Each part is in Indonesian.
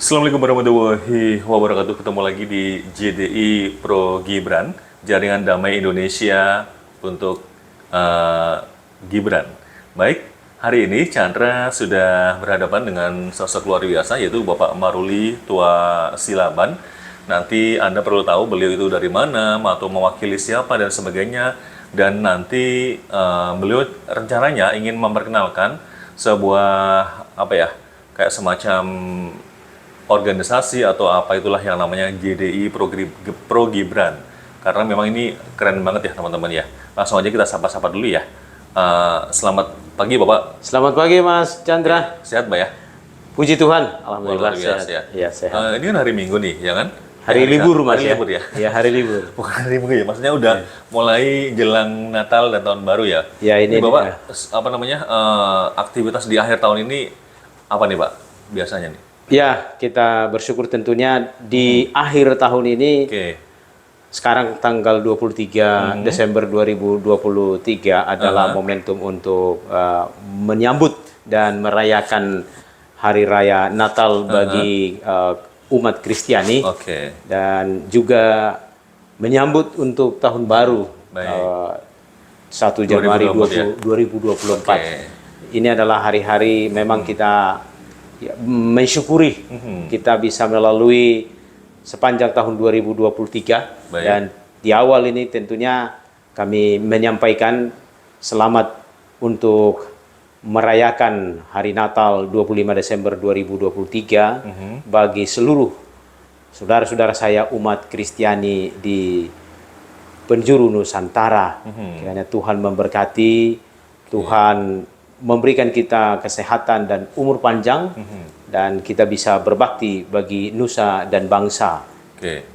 Assalamualaikum warahmatullahi wabarakatuh. Ketemu lagi di JDI Pro Gibran, Jaringan Damai Indonesia untuk Gibran. Baik, hari ini Chandra sudah berhadapan dengan sosok luar biasa, yaitu Bapak Maruli Tua Silaban. Nanti Anda perlu tahu beliau itu dari mana, atau mewakili siapa, dan sebagainya. Dan nanti beliau rencananya ingin memperkenalkan sebuah, kayak semacam organisasi atau apa itulah yang namanya JDI Pro Gibran. Karena memang ini keren banget ya teman-teman ya. Langsung aja kita sapa-sapa dulu ya. Selamat pagi Bapak. Selamat pagi Mas Chandra. Sehat Mbak ya? Puji Tuhan, alhamdulillah sehat. sehat. Ya, sehat. Ini kan hari Minggu nih, ya kan? Hari libur Mas hari ya? Libur ya? Ya, hari libur. Bukan hari Minggu ya, maksudnya udah mulai jelang Natal dan Tahun Baru ya? Ya, ini Bapak, aktivitas di akhir tahun ini apa nih Pak biasanya nih? Ya, kita bersyukur tentunya di akhir tahun ini. Sekarang tanggal 23 Desember 2023 adalah momentum untuk menyambut dan merayakan Hari Raya Natal bagi umat Kristiani. Dan juga menyambut untuk Tahun Baru 1 Januari 2024. Ini adalah hari-hari memang kita mensyukuri kita bisa melalui sepanjang tahun 2023. Dan di awal ini tentunya kami menyampaikan selamat untuk merayakan Hari Natal 25 Desember 2023 bagi seluruh saudara-saudara saya umat Kristiani di penjuru Nusantara. Kiranya Tuhan memberkati, Tuhan memberikan kita kesehatan dan umur panjang, dan kita bisa berbakti bagi nusa dan bangsa. Baik,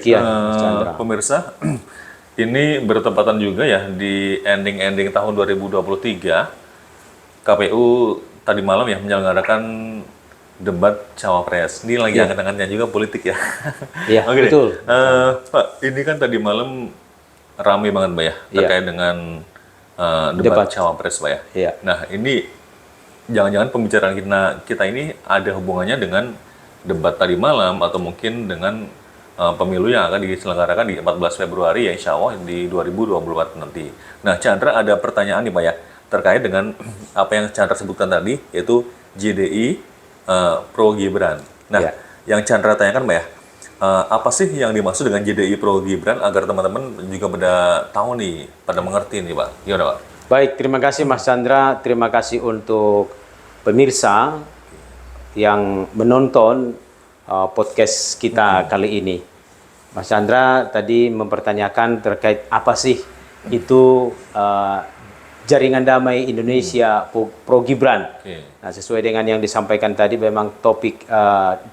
demikian, pemirsa, ini bertepatan juga ya di ending tahun 2023. KPU tadi malam ya menyelenggarakan debat cawapres. Ini lagi angkat-angkatnya juga politik ya. Iya, betul. Pak, ini kan tadi malam ramai banget Mbak ya, terkait dengan debat cawapres Pak ya. Nah, ini jangan-jangan pembicaraan kita ini ada hubungannya dengan debat tadi malam atau mungkin dengan pemilu yang akan diselenggarakan di 14 Februari ya, insya Allah di 2024 nanti. Nah, Chandra ada pertanyaan nih Pak ya, terkait dengan apa yang Chandra sebutkan tadi, yaitu JDI Pro Gibran. Nah, yang Chandra tanyakan Pak ya, apa sih yang dimaksud dengan JDI Pro Gibran agar teman-teman juga pada tahu nih, pada mengerti nih Pak. Gimana Pak? Baik, terima kasih Mas Chandra. Terima kasih untuk pemirsa yang menonton podcast kita kali ini. Mas Chandra tadi mempertanyakan terkait apa sih itu Jaringan Damai Indonesia Pro Gibran. Nah, sesuai dengan yang disampaikan tadi, memang topik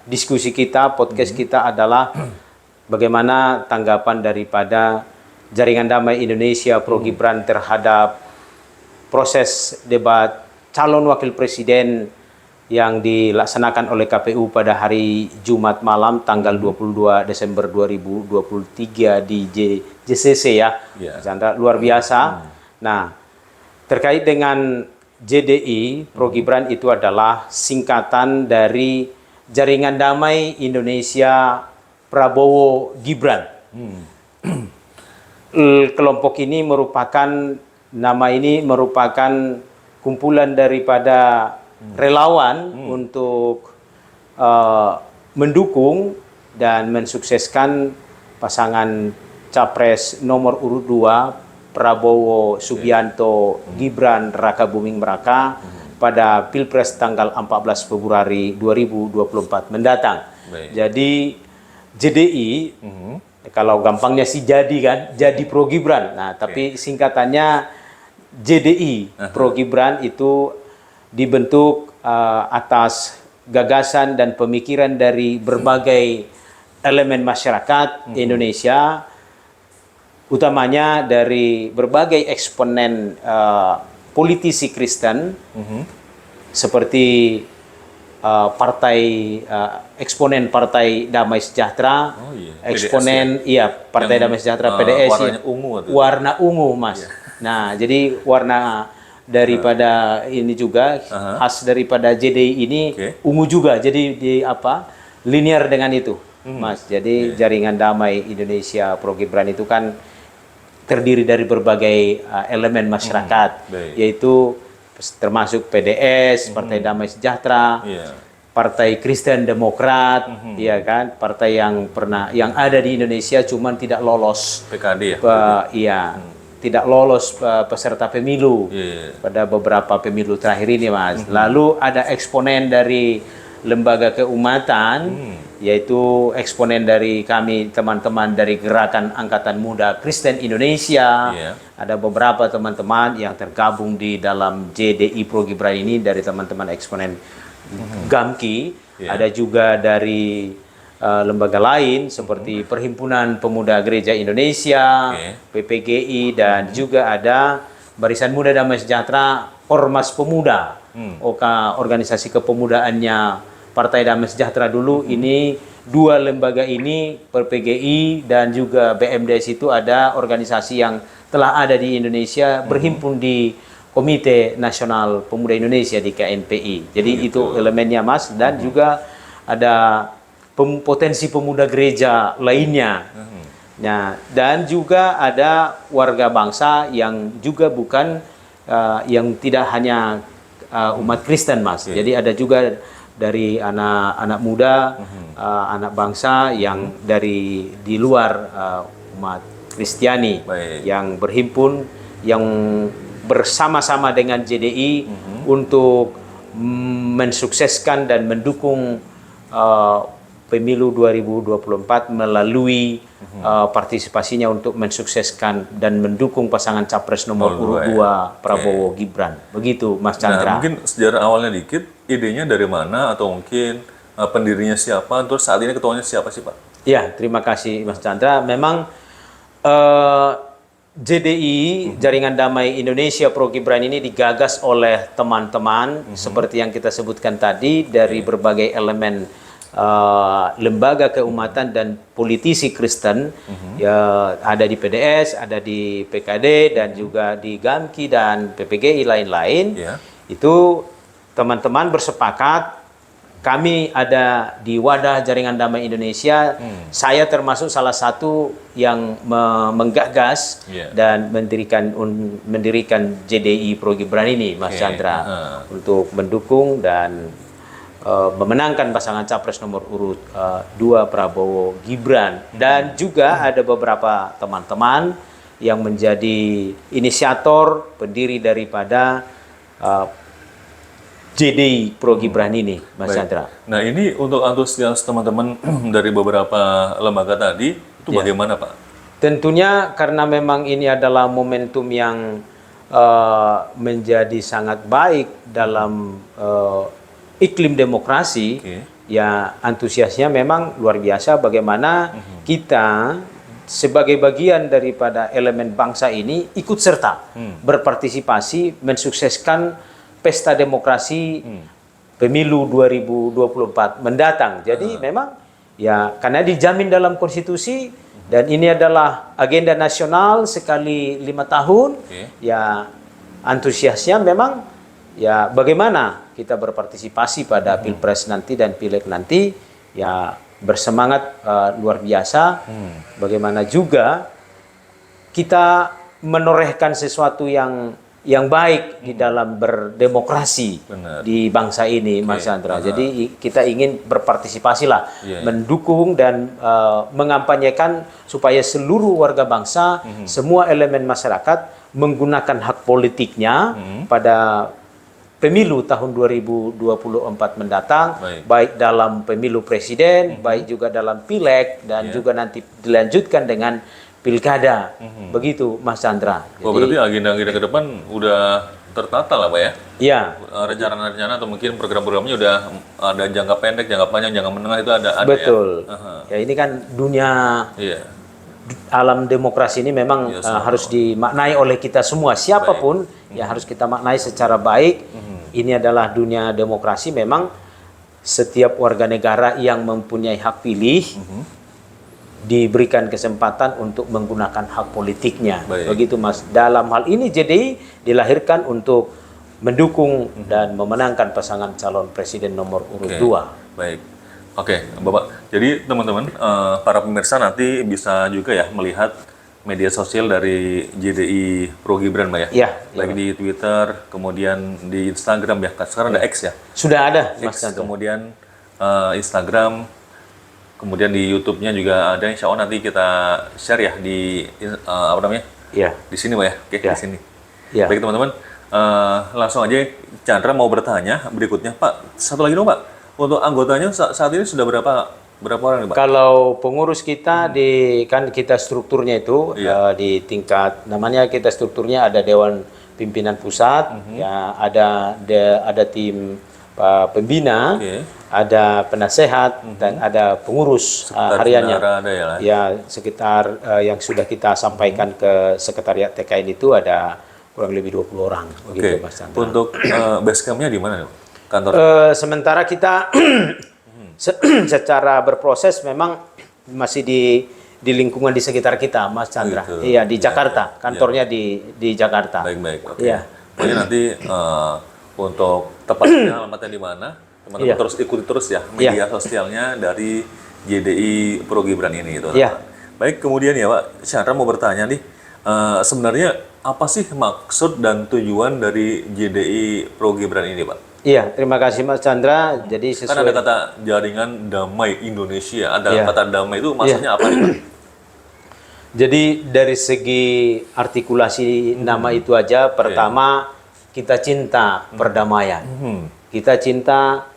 diskusi kita, podcast kita adalah bagaimana tanggapan daripada Jaringan Damai Indonesia Pro Gibran terhadap proses debat calon wakil presiden yang dilaksanakan oleh KPU pada hari Jumat malam tanggal 22 Desember 2023 di JCC ya. Chandra, luar biasa. Nah, terkait dengan JDI Pro Gibran, itu adalah singkatan dari Jaringan Damai Indonesia Prabowo Gibran. Kelompok ini merupakan kumpulan daripada relawan untuk mendukung dan mensukseskan pasangan capres nomor urut 2 Prabowo Subianto Gibran Raka Buming Raka pada Pilpres tanggal 14 Februari 2024 mendatang. Jadi JDI, kalau gampangnya sih jadi Pro Gibran. Nah, tapi singkatannya JDI Pro Gibran itu dibentuk atas gagasan dan pemikiran dari berbagai elemen masyarakat Indonesia, utamanya dari berbagai eksponen politisi Kristen, seperti eksponen Partai Damai Sejahtera, eksponen Partai Damai Sejahtera PDS, warnanya ungu, warna ungu Mas. Nah, jadi warna daripada ini juga khas daripada JDI ini ungu juga. Jadi linear dengan itu, Mas. Jadi Jaringan Damai Indonesia Pro Gibran itu kan terdiri dari berbagai elemen masyarakat, yaitu termasuk PDS, Partai Damai Sejahtera, Partai Kristen Demokrat, ya kan, partai yang ada di Indonesia cuman tidak lolos PKD ya. Tidak lolos peserta pemilu pada beberapa pemilu terakhir ini, Mas. Lalu ada eksponen dari lembaga keumatan, yaitu eksponen dari kami teman-teman dari Gerakan Angkatan Muda Kristen Indonesia. Ada beberapa teman-teman yang tergabung di dalam JDI Pro Gibran ini dari teman-teman eksponen GAMKI. Ada juga dari lembaga lain seperti Perhimpunan Pemuda Gereja Indonesia, PPGI, dan juga ada Barisan Muda Damai Sejahtera, Ormas Pemuda, organisasi kepemudaannya Partai Damai Sejahtera dulu. Ini dua lembaga ini, PPGI dan juga BMDS, itu ada organisasi yang telah ada di Indonesia berhimpun di Komite Nasional Pemuda Indonesia di KNPI. Jadi itu elemennya, Mas. Dan juga ada potensi pemuda gereja lainnya. Nah, dan juga ada warga bangsa yang juga bukan yang tidak hanya umat Kristen, Mas. Jadi ada juga dari anak-anak muda, anak bangsa yang dari di luar umat Kristiani yang berhimpun, yang bersama-sama dengan JDI untuk mensukseskan dan mendukung pemilu 2024 melalui partisipasinya untuk mensukseskan dan mendukung pasangan capres nomor urut 2 Prabowo Gibran. Begitu, Mas Chandra. Nah, mungkin sejarah awalnya dikit, idenya dari mana atau mungkin pendirinya siapa, terus saat ini ketuanya siapa sih, Pak? Ya, terima kasih Mas Chandra. Memang JDI, Jaringan Damai Indonesia Pro Gibran ini digagas oleh teman-teman seperti yang kita sebutkan tadi dari berbagai elemen lembaga keumatan dan politisi Kristen, ya, ada di PDS, ada di PKD, dan juga di GAMKI dan PPGI lain-lain. Itu teman-teman bersepakat. Kami ada di wadah Jaringan Damai Indonesia. Saya termasuk salah satu yang menggagas dan mendirikan JDI Pro Gibran ini, Mas Chandra, untuk mendukung dan memenangkan pasangan capres nomor urut 2 Prabowo Gibran. Dan juga ada beberapa teman-teman yang menjadi inisiator pendiri daripada JDI Pro Gibran ini, Mas Chandra. Nah, ini untuk antusias teman-teman dari beberapa lembaga tadi itu bagaimana, Pak? Tentunya karena memang ini adalah momentum yang menjadi sangat baik dalam iklim demokrasi, ya antusiasnya memang luar biasa bagaimana kita sebagai bagian daripada elemen bangsa ini ikut serta berpartisipasi mensukseskan pesta demokrasi pemilu 2024 mendatang. Jadi memang ya karena dijamin dalam konstitusi dan ini adalah agenda nasional sekali 5 tahun, ya antusiasnya memang ya bagaimana kita berpartisipasi pada Pilpres nanti dan Pileg nanti, ya bersemangat luar biasa. Bagaimana juga kita menorehkan sesuatu yang baik di dalam berdemokrasi di bangsa ini, Mas Chandra. Jadi kita ingin berpartisipasi lah, mendukung dan mengampanyekan supaya seluruh warga bangsa, semua elemen masyarakat menggunakan hak politiknya pada pemilu tahun 2024 mendatang, baik dalam pemilu presiden, baik juga dalam pileg, dan juga nanti dilanjutkan dengan pilkada. Begitu, Mas Chandra. Jadi, berarti agenda-agenda ke depan udah tertata lah, Pak ya? Iya. Rencana-rencana atau mungkin program-programnya udah ada jangka pendek, jangka panjang, jangka menengah itu ada. Betul. Ya ini kan dunia alam demokrasi ini memang harus dimaknai oleh kita semua. Siapapun ya harus kita maknai secara baik. Ini adalah dunia demokrasi. Memang setiap warga negara yang mempunyai hak pilih diberikan kesempatan untuk menggunakan hak politiknya. Baik. Begitu Mas. Dalam hal ini JDI dilahirkan untuk mendukung dan memenangkan pasangan calon presiden nomor urut 2. Baik. Oke, Bapak. Jadi teman-teman, para pemirsa nanti bisa juga ya melihat media sosial dari JDI Pro Gibran, Mbak ya? Iya. Baik di Twitter, kemudian di Instagram ya. Sekarang ada X ya? Sudah ada, Mas X, Chandra. kemudian Instagram, kemudian di YouTube-nya juga ada. Insya Allah nanti kita share ya di apa namanya? Iya. Di sini, Mbak ya? Oke, Ya. di sini. Ya. Baik teman-teman, langsung aja Chandra mau bertanya berikutnya, Pak. Satu lagi dong, Pak. Untuk anggotanya saat ini sudah berapa orang nih, Pak? Kalau pengurus kita kan kita strukturnya itu di tingkat namanya kita strukturnya ada Dewan Pimpinan Pusat, ya ada tim pembina, ada penasehat dan ada pengurus hariannya. Ada ya, lah. Ya sekitar yang sudah kita sampaikan ke Sekretariat TKN itu ada kurang lebih 20 orang. Begitu, Mas Chandra. Untuk base camp-nya di mana, Pak? Kantor? Sementara kita secara berproses memang masih di lingkungan di sekitar kita, Mas Chandra. Gitu. Iya, di Jakarta. Kantornya di Jakarta. Baik. Oke. Iya. Pokoknya nanti untuk tepatnya alamatnya di mana, teman-teman Iya. terus ikuti terus ya media sosialnya dari JDI Pro Gibran ini gitu. Iya. Baik, kemudian ya Pak, Chandra mau bertanya nih, sebenarnya apa sih maksud dan tujuan dari JDI Pro Gibran ini, Pak? Iya, terima kasih Mas Chandra. Jadi Kan ada sesuai kata jaringan damai Indonesia, ada Iya. kata damai itu maksudnya apa nih, Pak? Jadi dari segi artikulasi nama itu aja, pertama kita cinta perdamaian. Kita cinta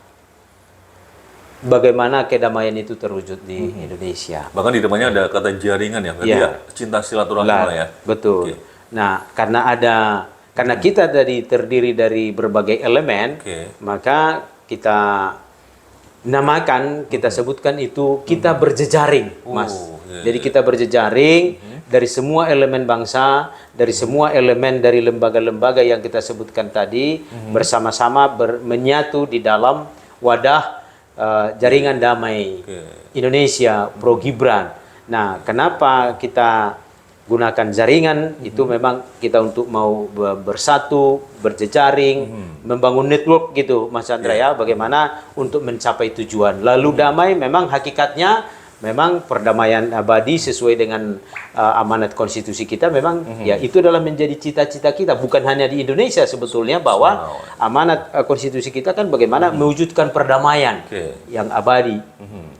bagaimana kedamaian itu terwujud di Indonesia. Bahkan di depannya ada kata jaringan ya, berarti Iya. ya cinta silaturahmi lah ya. Betul. Oke. Nah, karena kita terdiri dari berbagai elemen, maka kita namakan, kita sebutkan itu kita berjejaring, Mas. Jadi kita berjejaring dari semua elemen bangsa, dari semua elemen dari lembaga-lembaga yang kita sebutkan tadi, bersama-sama menyatu di dalam wadah jaringan damai Indonesia Pro Gibran. Nah, kenapa kita gunakan jaringan? Itu memang kita untuk mau bersatu, berjejaring, membangun network gitu, Mas Chandra ya, bagaimana untuk mencapai tujuan. Lalu damai memang hakikatnya memang perdamaian abadi sesuai dengan amanat konstitusi kita, memang ya itu adalah menjadi cita-cita kita, bukan hanya di Indonesia sebetulnya, bahwa amanat konstitusi kita kan bagaimana mewujudkan perdamaian yang abadi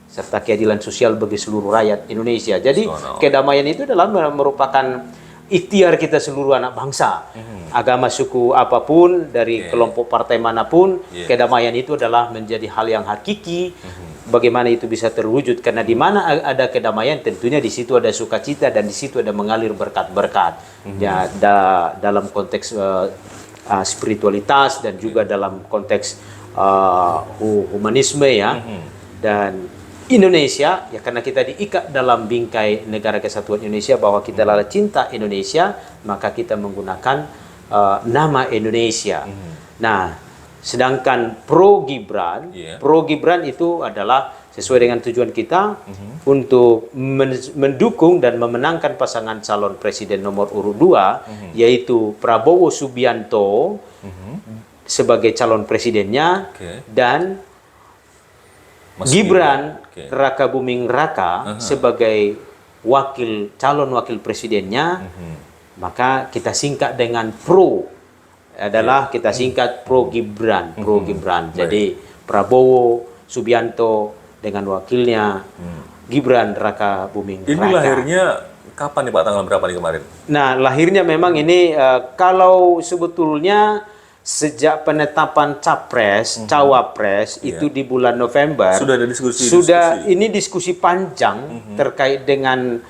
serta keadilan sosial bagi seluruh rakyat Indonesia. Jadi kedamaian itu adalah merupakan ikhtiar kita seluruh anak bangsa, agama, suku apapun, dari kelompok partai manapun, kedamaian itu adalah menjadi hal yang hakiki. Bagaimana itu bisa terwujud? Karena di mana ada kedamaian, tentunya di situ ada sukacita dan di situ ada mengalir berkat-berkat. Ya, dalam konteks spiritualitas dan juga dalam konteks humanisme ya. Dan Indonesia, ya karena kita diikat dalam bingkai Negara Kesatuan Indonesia bahwa kita adalah cinta Indonesia, maka kita menggunakan nama Indonesia. Nah, sedangkan Pro Gibran itu adalah sesuai dengan tujuan kita untuk mendukung dan memenangkan pasangan calon presiden nomor urut 2, yaitu Prabowo Subianto sebagai calon presidennya dan Gibran Raka Buming Raka sebagai calon wakil presidennya. Maka kita singkat dengan Pro, adalah kita singkat Pro Gibran. Jadi Prabowo Subianto dengan wakilnya Gibran Raka Buming Raka. Ini lahirnya kapan nih Pak, tanggal berapa nih kemarin? Nah, lahirnya memang ini kalau sebetulnya sejak penetapan capres, cawapres itu di bulan November sudah ada diskusi. Ini diskusi panjang terkait dengan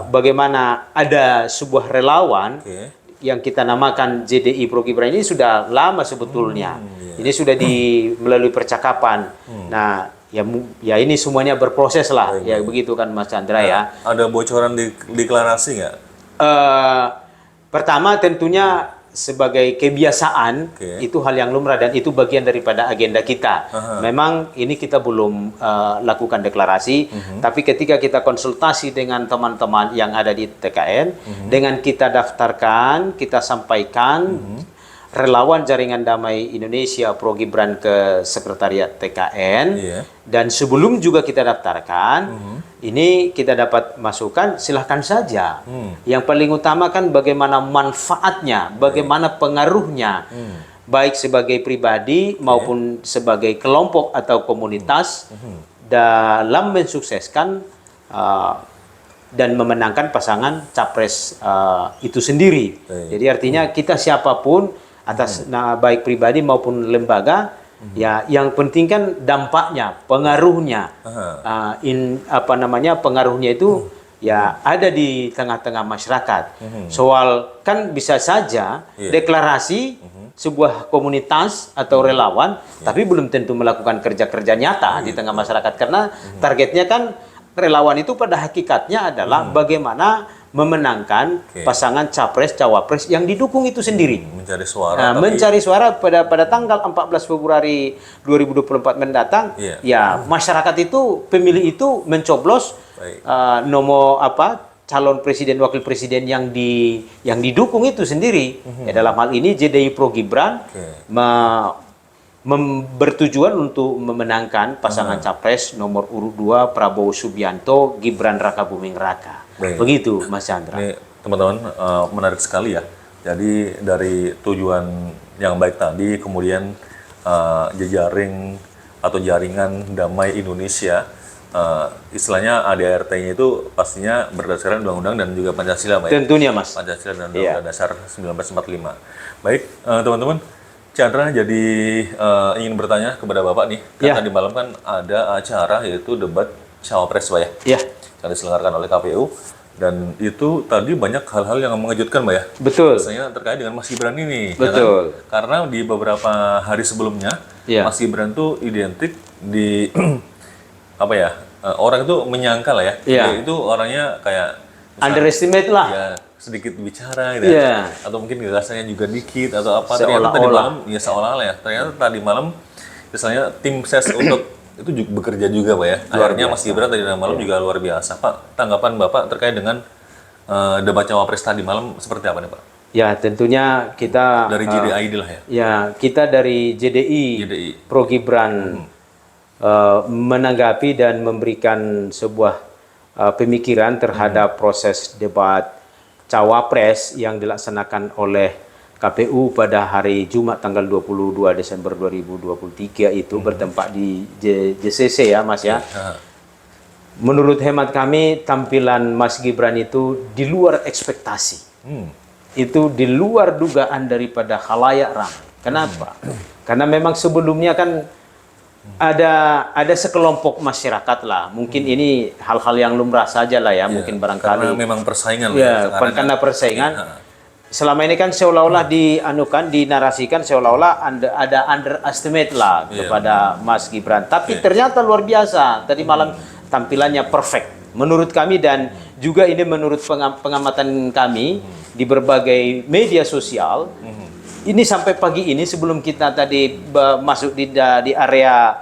bagaimana ada sebuah relawan yang kita namakan JDI Pro Gibran. Ini sudah lama sebetulnya. Ini sudah melalui percakapan. Nah, ya ini semuanya berproses lah, ya begitu kan Mas Chandra ya. Ada bocoran deklarasi nggak? Pertama tentunya sebagai kebiasaan, itu hal yang lumrah dan itu bagian daripada agenda kita. Memang ini kita belum lakukan deklarasi, tapi ketika kita konsultasi dengan teman-teman yang ada di TKN, dengan kita daftarkan, kita sampaikan relawan Jaringan Damai Indonesia Pro Gibran ke Sekretariat TKN, dan sebelum juga kita daftarkan, ini kita dapat masukan, silahkan saja. Yang paling utama kan bagaimana manfaatnya, bagaimana pengaruhnya, baik sebagai pribadi maupun sebagai kelompok atau komunitas dalam mensukseskan dan memenangkan pasangan capres itu sendiri. Jadi artinya kita siapapun atas baik pribadi maupun lembaga, ya yang penting kan dampaknya, pengaruhnya, pengaruhnya itu ya ada di tengah-tengah masyarakat. Soal kan bisa saja deklarasi sebuah komunitas atau relawan, tapi belum tentu melakukan kerja-kerja nyata di tengah masyarakat, karena targetnya kan relawan itu pada hakikatnya adalah bagaimana memenangkan pasangan capres-cawapres yang didukung itu sendiri. Mencari suara. Mencari suara pada tanggal 14 Februari 2024 mendatang, ya masyarakat itu, pemilih itu mencoblos nomor calon presiden, wakil presiden yang didukung itu sendiri. Ya, dalam hal ini JDI Pro Gibran bertujuan untuk memenangkan pasangan capres nomor urut 2 Prabowo Subianto, Gibran Rakabuming Raka. Begitu, Mas Chandra. Ini teman-teman menarik sekali ya. Jadi dari tujuan yang baik tadi, kemudian jejaring atau jaringan damai Indonesia, istilahnya ADART-nya itu pastinya berdasarkan undang-undang dan juga Pancasila, Pak. Tentunya, Mas. Pancasila dan Undang-Undang Dasar 1945. Baik, teman-teman. Chandra jadi ingin bertanya kepada Bapak nih. Kan tadi malam kan ada acara yaitu debat Cawapres, Pak ya? Iya. Yang diselenggarakan oleh KPU, dan itu tadi banyak hal-hal yang mengejutkan, Mbak ya. Betul. Misalnya terkait dengan Mas Gibran ini. Betul. Ya kan? Karena di beberapa hari sebelumnya, Mas Gibran tuh identik di orang itu menyangka lah ya. Dia itu orangnya kayak underestimate lah. Ya, sedikit bicara gitu ya. Atau mungkin gagasannya juga dikit atau apa. Ternyata tadi malam ya seolah-olah ya. Ternyata tadi malam misalnya tim ses untuk itu juga bekerja juga, Pak ya. Akhirnya Mas Gibran tadi malam juga luar biasa. Pak, tanggapan Bapak terkait dengan debat Cawapres tadi malam seperti apa nih, Pak? Ya, tentunya kita dari JDI lah ya. Ya, kita dari JDI Pro Gibran menanggapi dan memberikan sebuah pemikiran terhadap proses debat Cawapres yang dilaksanakan oleh KPU pada hari Jumat tanggal 22 Desember 2023 itu bertempat di JCC ya, Mas ya. Menurut hemat kami tampilan Mas Gibran itu di luar ekspektasi. Itu di luar dugaan daripada khalayak ramai. Kenapa? Karena memang sebelumnya kan ada sekelompok masyarakat lah. Mungkin ini hal-hal yang lumrah saja lah ya, mungkin barangkali. Karena memang persaingan ya, karena persaingan. Selama ini kan seolah-olah dinarasikan seolah-olah ada underestimate lah kepada Mas Gibran. Tapi ternyata luar biasa. Tadi malam tampilannya perfect. Menurut kami dan juga ini menurut pengamatan kami di berbagai media sosial. Ini sampai pagi ini sebelum kita tadi masuk di area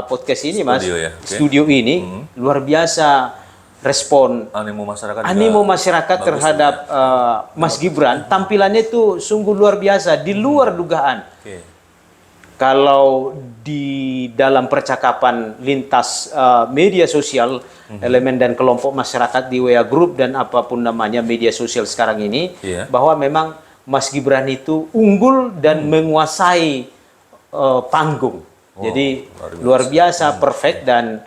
podcast ini, Mas, studio ini luar biasa respon animo masyarakat terhadap Mas Gibran. Tampilannya itu sungguh luar biasa, di luar dugaan. Kalau di dalam percakapan lintas media sosial, elemen dan kelompok masyarakat di WA Group dan apapun namanya media sosial sekarang ini, bahwa memang Mas Gibran itu unggul dan menguasai panggung. Jadi luar biasa, perfect, dan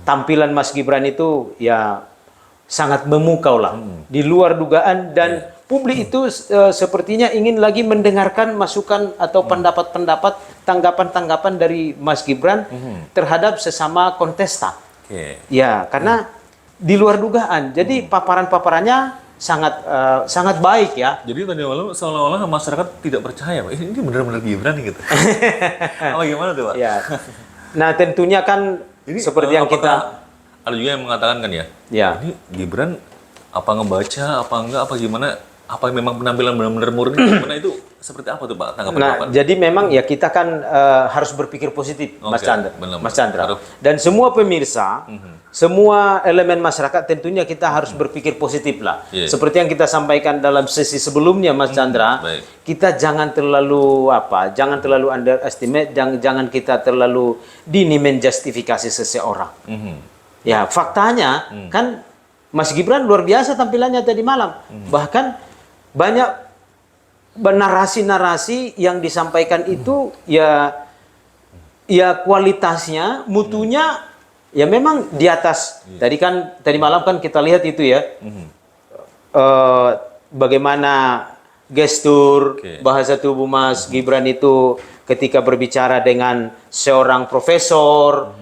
tampilan Mas Gibran itu ya sangat memukau lah, di luar dugaan, dan publik itu sepertinya ingin lagi mendengarkan masukan atau pendapat-pendapat, tanggapan-tanggapan dari Mas Gibran terhadap sesama kontestan. Ya, karena di luar dugaan. Jadi paparan-paparannya sangat baik ya. Jadi tadi malam seolah-olah masyarakat tidak percaya, Pak. Ini benar-benar Gibran nih gitu. Apa gimana tuh, Pak? Ya. Nah, tentunya kan ini, seperti yang kita ada juga yang mengatakan kan ya. Ini Gibran apa ngebaca apa enggak apa gimana apa memang penampilan benar-benar murni? Nah itu seperti apa tuh Pak tanggapan Nah, Bapak? jadi memang ya kita kan harus berpikir positif, Mas Oke, Chandra. benar. Mas Chandra. Dan semua pemirsa, semua elemen masyarakat tentunya kita harus berpikir positif lah. Iya. Seperti yang kita sampaikan dalam sesi sebelumnya, Mas Chandra, Baik. kita jangan terlalu underestimate, jangan kita terlalu dini menjustifikasi seseorang. Ya, faktanya kan Mas Gibran luar biasa tampilannya tadi malam. Bahkan banyak narasi-narasi yang disampaikan itu ya kualitasnya, mutunya ya memang di atas. Tadi malam kan kita lihat itu ya. Bagaimana gestur bahasa tubuh Mas Gibran itu ketika berbicara dengan seorang profesor,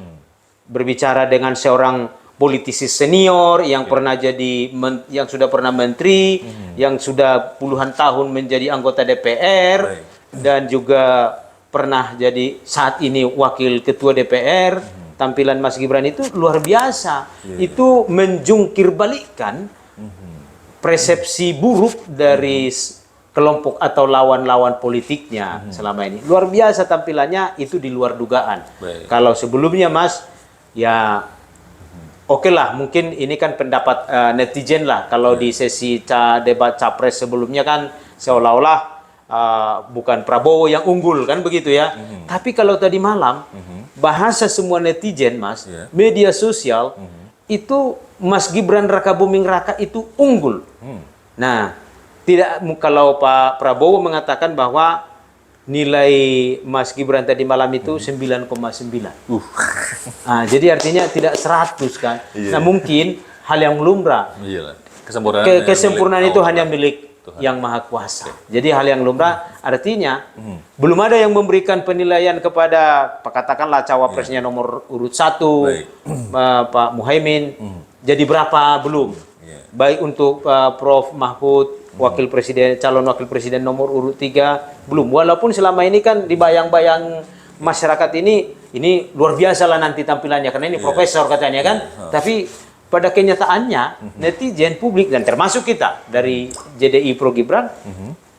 berbicara dengan seorang politisi senior yang pernah yang sudah pernah menteri, yang sudah puluhan tahun menjadi anggota DPR dan juga pernah jadi saat ini wakil ketua DPR. Tampilan Mas Gibran itu luar biasa. Itu menjungkir balikkan persepsi buruk dari kelompok atau lawan-lawan politiknya selama ini. Luar biasa tampilannya, itu di luar dugaan. Kalau sebelumnya Mas, ya oke lah, mungkin ini kan pendapat netizen lah. Kalau di sesi debat capres sebelumnya kan seolah-olah bukan Prabowo yang unggul kan begitu ya. Tapi kalau tadi malam bahasa semua netizen Mas, media sosial itu Mas Gibran Raka Buming Raka itu unggul. Nah, kalau Pak Prabowo mengatakan bahwa nilai Mas Gibran tadi malam itu 9,9. Nah, jadi artinya tidak 100 kan. Nah, mungkin hal yang lumrah. Kesempurnaan itu hanya milik Tuhan yang Maha Kuasa. Jadi hal yang lumrah artinya belum ada yang memberikan penilaian kepada katakanlah cawapresnya nomor urut 1 Pak Muhaimin. Jadi berapa belum? Baik untuk Prof Mahfud calon wakil presiden nomor urut 3 belum, walaupun selama ini kan dibayang-bayang masyarakat ini luar biasa lah nanti tampilannya karena ini profesor katanya kan, tapi pada kenyataannya netizen, publik dan termasuk kita dari JDI Pro Gibran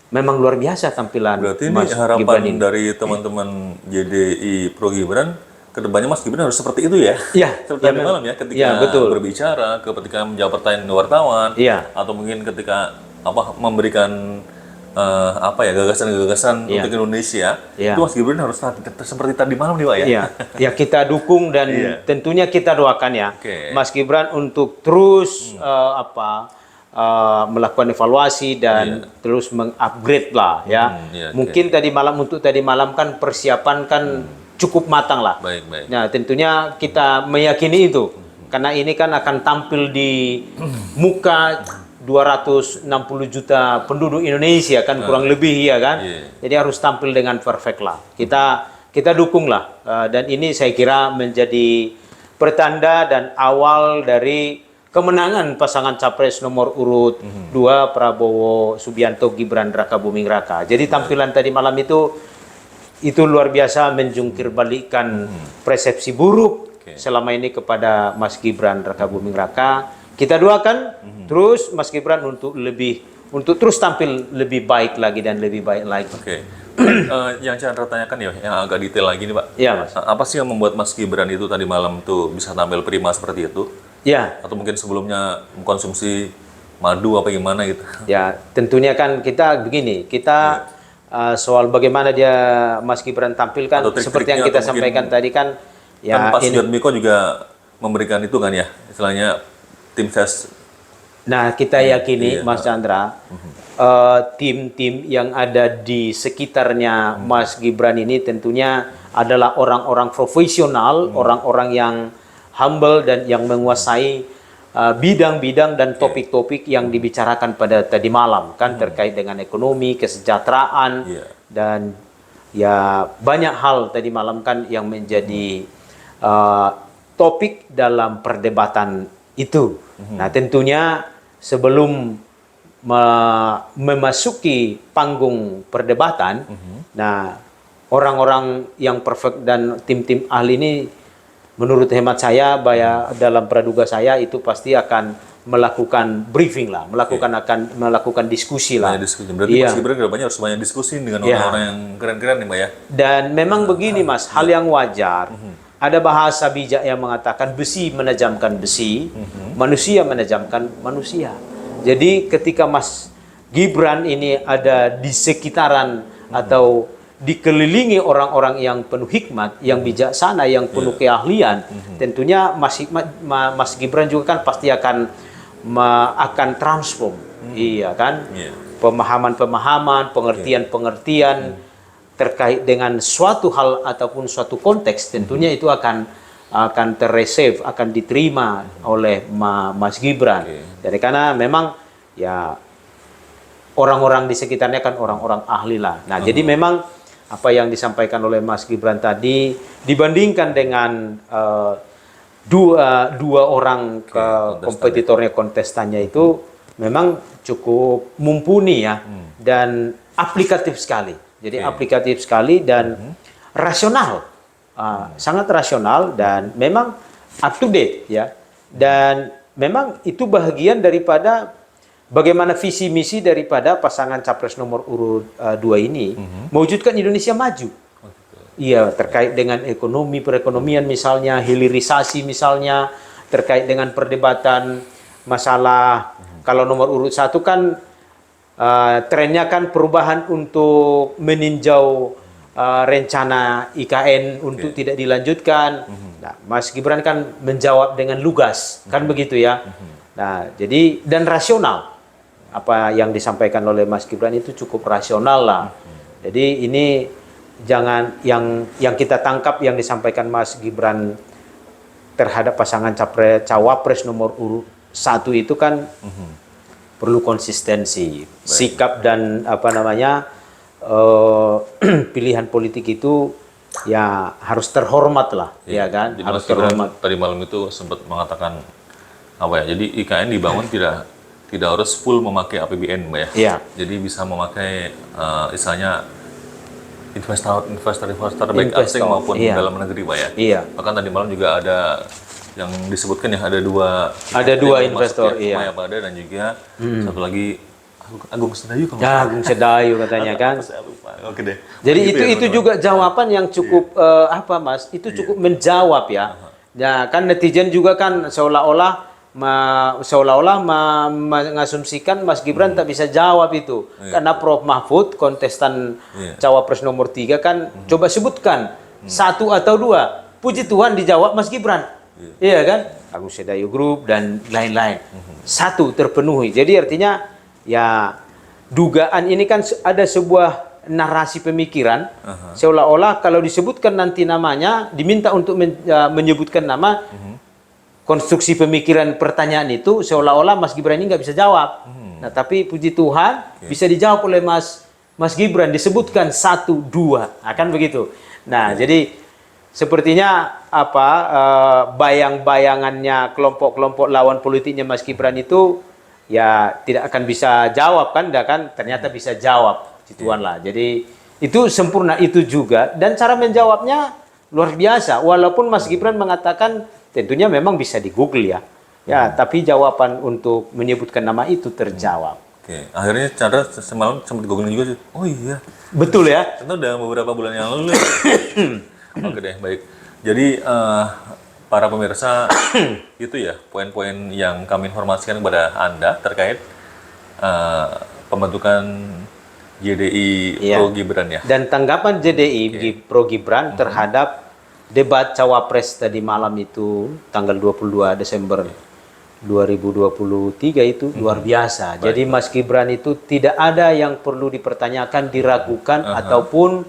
memang luar biasa tampilan. Berarti ini harapan dari teman-teman JDI Pro Gibran kedepannya Mas Gibran harus seperti itu ya? Iya. Seperti tadi malam ya, ketika berbicara, ketika menjawab pertanyaan wartawan, atau mungkin ketika memberikan gagasan-gagasan untuk Indonesia, itu Mas Gibran harus seperti tadi malam nih Pak ya? Ya kita dukung dan tentunya kita doakan ya Mas Gibran untuk terus melakukan evaluasi dan terus mengupgrade lah ya. Mungkin tadi malam kan persiapan kan cukup matang lah. Nah tentunya kita meyakini itu karena ini kan akan tampil di muka 260 juta penduduk Indonesia kan kurang lebih ya kan. Jadi harus tampil dengan perfect lah. Kita dukung lah dan ini saya kira menjadi pertanda dan awal dari kemenangan pasangan capres nomor urut 2 Prabowo Subianto Gibran Raka Buming Raka. Jadi tampilan tadi malam itu luar biasa menjungkir balikkan persepsi buruk selama ini kepada Mas Gibran Raka Buming Raka. Kita doakan terus Mas Gibran untuk terus tampil lebih baik lagi dan lebih baik lagi. Yang Chandra tanyakan ya, yang agak detail lagi nih Pak. Iya Mas. Apa sih yang membuat Mas Gibran itu tadi malam tuh bisa tampil prima seperti itu? Ya. Atau mungkin sebelumnya mengkonsumsi madu apa gimana gitu? Ya, tentunya kan kita begini, soal bagaimana dia Mas Gibran tampilkan seperti yang kita sampaikan tadi kan. Ya, kan Pak Sujatmiko juga memberikan itu kan ya, istilahnya tim ses. Nah, kita yakini Mas Chandra, tim-tim yang ada di sekitarnya Mas Gibran ini tentunya adalah orang-orang profesional, orang-orang yang humble dan yang menguasai bidang-bidang dan topik-topik yang dibicarakan pada tadi malam kan terkait dengan ekonomi, kesejahteraan dan ya banyak hal tadi malam kan yang menjadi topik dalam perdebatan itu. Nah, tentunya sebelum memasuki panggung perdebatan, nah orang-orang yang perfect dan tim-tim ahli ini menurut hemat saya, dalam praduga saya itu pasti akan melakukan briefing lah, melakukan diskusi lah. Banyak diskusi. Berarti Mas Gibran kedepannya harus banyak diskusi dengan orang-orang yang keren-keren nih Mbak ya. Dan memang begini Mas, hal yang wajar. Ada bahasa bijak yang mengatakan besi menajamkan besi, manusia menajamkan manusia. Jadi ketika Mas Gibran ini ada di sekitaran atau dikelilingi orang-orang yang penuh hikmat, yang bijaksana, yang penuh keahlian, tentunya Mas Gibran juga kan pasti akan transform, iya kan? Pemahaman-pemahaman, pengertian-pengertian terkait dengan suatu hal ataupun suatu konteks, tentunya itu akan terreceive, akan diterima oleh Mas Gibran. Jadi karena memang ya orang-orang di sekitarnya kan orang-orang ahli lah. Nah, jadi memang apa yang disampaikan oleh Mas Gibran tadi dibandingkan dengan dua orang kompetitornya, kontestannya itu memang cukup mumpuni ya, dan aplikatif sekali. Jadi aplikatif sekali dan rasional, sangat rasional dan memang up to date ya. Dan memang itu bagian daripada bagaimana visi misi daripada pasangan capres nomor urut 2 ini mewujudkan Indonesia maju. Iya, terkait dengan ekonomi, perekonomian misalnya, hilirisasi misalnya, terkait dengan perdebatan masalah, kalau nomor urut 1 kan trennya kan perubahan untuk meninjau rencana IKN untuk tidak dilanjutkan. Nah, Mas Gibran kan menjawab dengan lugas, kan begitu ya. Nah, jadi dan rasional. Apa yang disampaikan oleh Mas Gibran itu cukup rasional lah. Jadi ini jangan yang kita tangkap yang disampaikan Mas Gibran terhadap pasangan cawapres nomor urut 1 itu kan perlu konsistensi, sikap dan pilihan politik itu ya harus terhormat lah, ya kan? Jadi Harus Mas Gibran terhormat. tadi malam itu sempat mengatakan jadi IKN dibangun tidak harus full memakai APBN, Mbak ya. Iya. Jadi bisa memakai istilahnya investor baik asing maupun dalam negeri, Pak ya. Iya. Bahkan tadi malam juga ada yang disebutkan ya, ada dua investor, Maya Pada dan juga satu lagi Agung Sedayu kalau Agung Sedayu katanya kan. saya lupa. Oke deh. Jadi itu juga jawaban yang cukup Mas? Itu cukup menjawab ya. Ya kan netizen juga kan seolah-olah mengasumsikan Mas Gibran tak bisa jawab itu. Karena Prof Mahfud kontestan cawapres nomor 3 kan coba sebutkan 1 atau 2. Puji Tuhan dijawab Mas Gibran. Iya kan? Agung Sedayu Group dan lain-lain. 1 terpenuhi. Jadi artinya ya dugaan ini kan ada sebuah narasi pemikiran seolah-olah kalau disebutkan nanti namanya diminta untuk menyebutkan nama, konstruksi pemikiran pertanyaan itu seolah-olah Mas Gibran ini nggak bisa jawab. Nah, tapi puji Tuhan bisa dijawab oleh Mas Gibran, disebutkan 1, 2, akan begitu. Nah, jadi sepertinya bayang-bayangannya kelompok-kelompok lawan politiknya Mas Gibran itu ya tidak akan bisa jawab kan, ternyata bisa jawab, puji Tuhan lah. Jadi itu sempurna itu juga, dan cara menjawabnya luar biasa. Walaupun Mas Gibran mengatakan tentunya memang bisa di Google ya. Ya, tapi jawaban untuk menyebutkan nama itu terjawab. Oke, akhirnya Chandra semalam sempat googling juga sih. Oh iya. Betul ya? Itu udah beberapa bulan yang lalu. Oke deh, baik. Jadi para pemirsa itu ya poin-poin yang kami informasikan kepada Anda terkait pembentukan JDI Pro Gibran ya. Dan tanggapan JDI Pro Gibran terhadap debat cawapres tadi malam itu tanggal 22 Desember 2023 itu luar biasa. Jadi Mas Gibran itu tidak ada yang perlu dipertanyakan, diragukan ataupun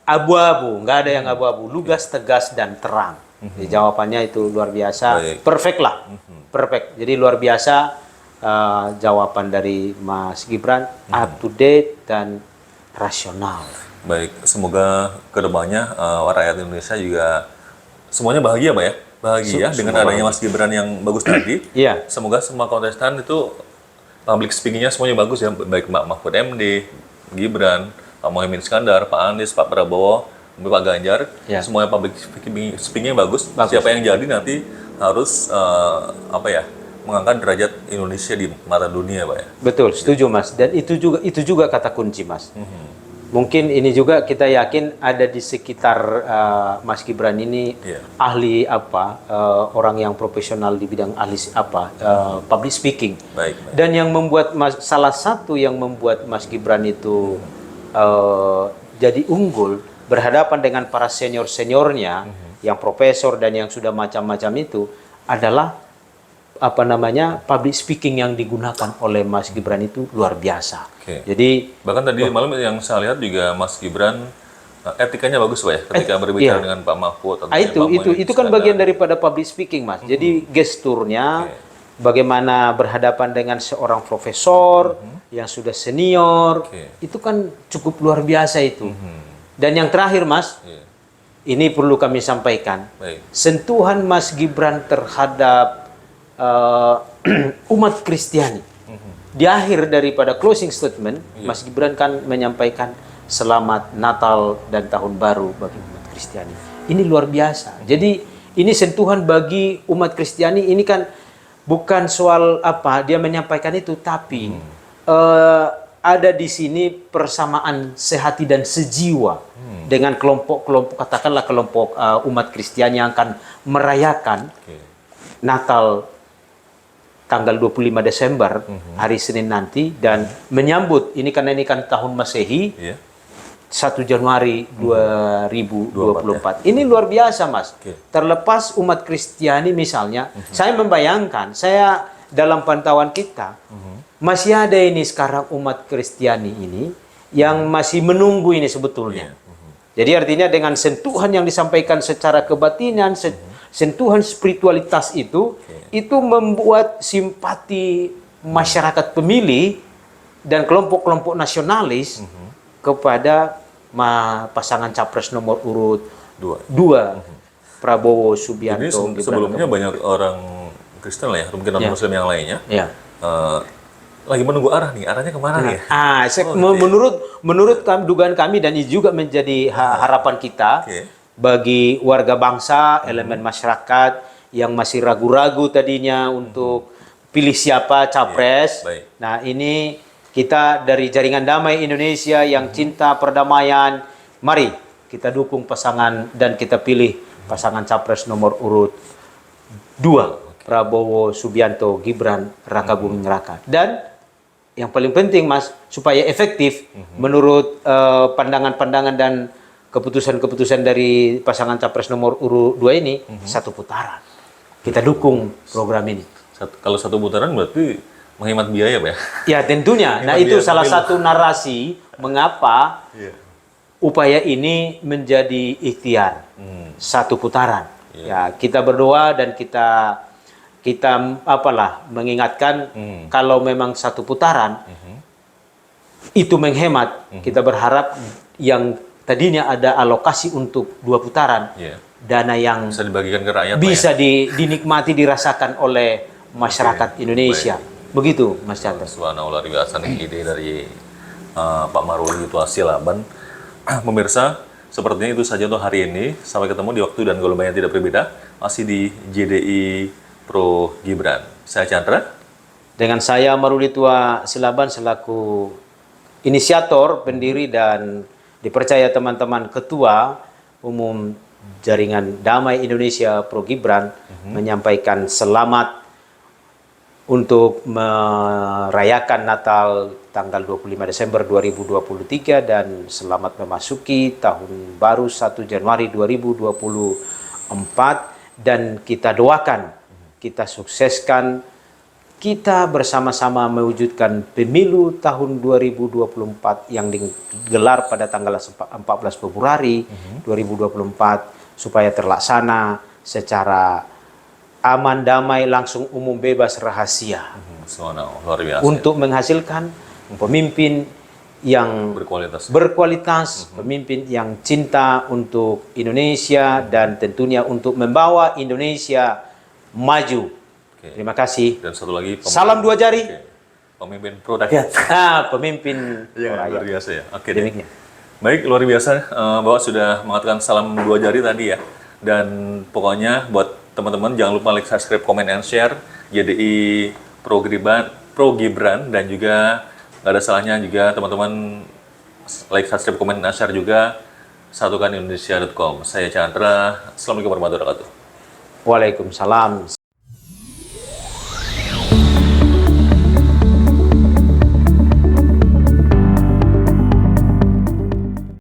abu-abu, nggak ada yang abu-abu, lugas, tegas dan terang. Jadi jawabannya itu luar biasa, perfect lah, perfect. Jadi luar biasa jawaban dari Mas Gibran, up to date dan rasional. Baik, semoga kedepannya rakyat Indonesia juga semuanya bahagia, Pak ya. Bahagia dengan adanya Mas Gibran yang bagus tadi. Iya. Semoga semua kontestan itu public speaking-nya semuanya bagus ya, baik Mbak Mahfud MD, Gibran, Pak Mohaimin Iskandar, Pak Anies, Pak Prabowo, Pak Ganjar, semuanya public speaking-nya bagus. Siapa yang jadi nanti harus mengangkat derajat Indonesia di mata dunia, Pak ya. Betul, setuju Mas. Dan itu juga kata kunci Mas. Mungkin ini juga kita yakin ada di sekitar Mas Gibran ini ahli orang yang profesional di bidang public speaking. Baik. Dan yang membuat salah satu yang membuat Mas Gibran itu jadi unggul berhadapan dengan para seniornya yang profesor dan yang sudah macam-macam itu adalah public speaking yang digunakan oleh Mas Gibran itu luar biasa. Jadi bahkan tadi malam yang saya lihat juga Mas Gibran etikanya bagus, Pak ya, ketika berbicara dengan Pak Mahfud. Itu kan bagian daripada public speaking, Mas. Jadi gesturnya bagaimana berhadapan dengan seorang profesor yang sudah senior, itu kan cukup luar biasa itu. Dan yang terakhir, Mas, ini perlu kami sampaikan. Sentuhan Mas Gibran terhadap umat Kristiani. Di akhir daripada closing statement, Mas Gibran kan menyampaikan selamat Natal dan Tahun Baru bagi umat Kristiani. Ini luar biasa. Jadi ini sentuhan bagi umat Kristiani. Ini kan bukan soal dia menyampaikan itu, tapi ada di sini persamaan sehati dan sejiwa dengan kelompok-kelompok, katakanlah kelompok umat Kristiani yang akan merayakan Natal tanggal 25 Desember, hari Senin nanti, dan menyambut, karena ini kan tahun Masehi, 1 Januari 2024. Ini luar biasa, Mas. Terlepas umat Kristiani misalnya, saya membayangkan, dalam pantauan kita, masih ada ini sekarang umat Kristiani ini, yang masih menunggu ini sebetulnya. Jadi artinya dengan sentuhan yang disampaikan secara kebatinan, sentuhan spiritualitas itu membuat simpati masyarakat pemilih dan kelompok-kelompok nasionalis kepada pasangan capres nomor urut 2, Prabowo Subianto. Jadi sebelumnya banyak orang Kristen lah ya, mungkin non Muslim yang lainnya, lagi menunggu arahnya kemana nih? Menurut dugaan kami, dan ini juga menjadi harapan kita bagi warga bangsa, elemen masyarakat yang masih ragu-ragu tadinya untuk pilih siapa capres. Nah, ini kita dari Jaringan Damai Indonesia yang cinta perdamaian, mari kita dukung pasangan dan kita pilih pasangan capres nomor urut 2, Prabowo Subianto Gibran Raka Buming Raka. Dan yang paling penting, Mas, supaya efektif menurut pandangan-pandangan dan keputusan-keputusan dari pasangan capres nomor urut 2 ini, 1 putaran. Kita dukung program ini. Kalau 1 putaran berarti menghemat biaya, Pak ya? Ya, tentunya. Nah, itu salah satu narasi mengapa upaya ini menjadi ikhtiar. 1 putaran. Ya, kita berdoa dan kita mengingatkan kalau memang 1 putaran itu menghemat. Kita berharap yang tadinya ada alokasi untuk 2 putaran, dana yang bisa dibagikan ke rakyat, bisa dinikmati, dirasakan oleh masyarakat Indonesia. Begitu, Mas Chandra. Luar biasa nih ide dari Pak Maruli Tua Silaban. Pemirsa, sepertinya itu saja untuk hari ini. Sampai ketemu di waktu dan gelombang yang tidak berbeda. Masih di JDI Pro Gibran. Saya Chandra. Dengan saya Maruli Tua Silaban selaku inisiator, pendiri, dan dipercaya teman-teman Ketua Umum Jaringan Damai Indonesia Pro Gibran menyampaikan selamat untuk merayakan Natal tanggal 25 Desember 2023 dan selamat memasuki tahun baru 1 Januari 2024, dan kita doakan, kita sukseskan, kita bersama-sama mewujudkan pemilu tahun 2024 yang digelar pada tanggal 14 Februari 2024 supaya terlaksana secara aman, damai, langsung, umum, bebas, rahasia. Luar biasa. Untuk menghasilkan pemimpin yang berkualitas, pemimpin yang cinta untuk Indonesia dan tentunya untuk membawa Indonesia maju. Terima kasih. Dan satu lagi, salam 2 jari. Pemimpin pro rakyat. Pemimpin luar biasa ya. Oke. Baik, luar biasa. Bapak sudah mengatakan salam 2 jari tadi ya. Dan pokoknya buat teman-teman jangan lupa like, subscribe, comment, and share GDI Pro Gibran, dan juga nggak ada salahnya juga teman-teman like, subscribe, comment, dan share juga satukanindonesia.com. Saya Chandra, Assalamualaikum warahmatullahi wabarakatuh. Waalaikumsalam.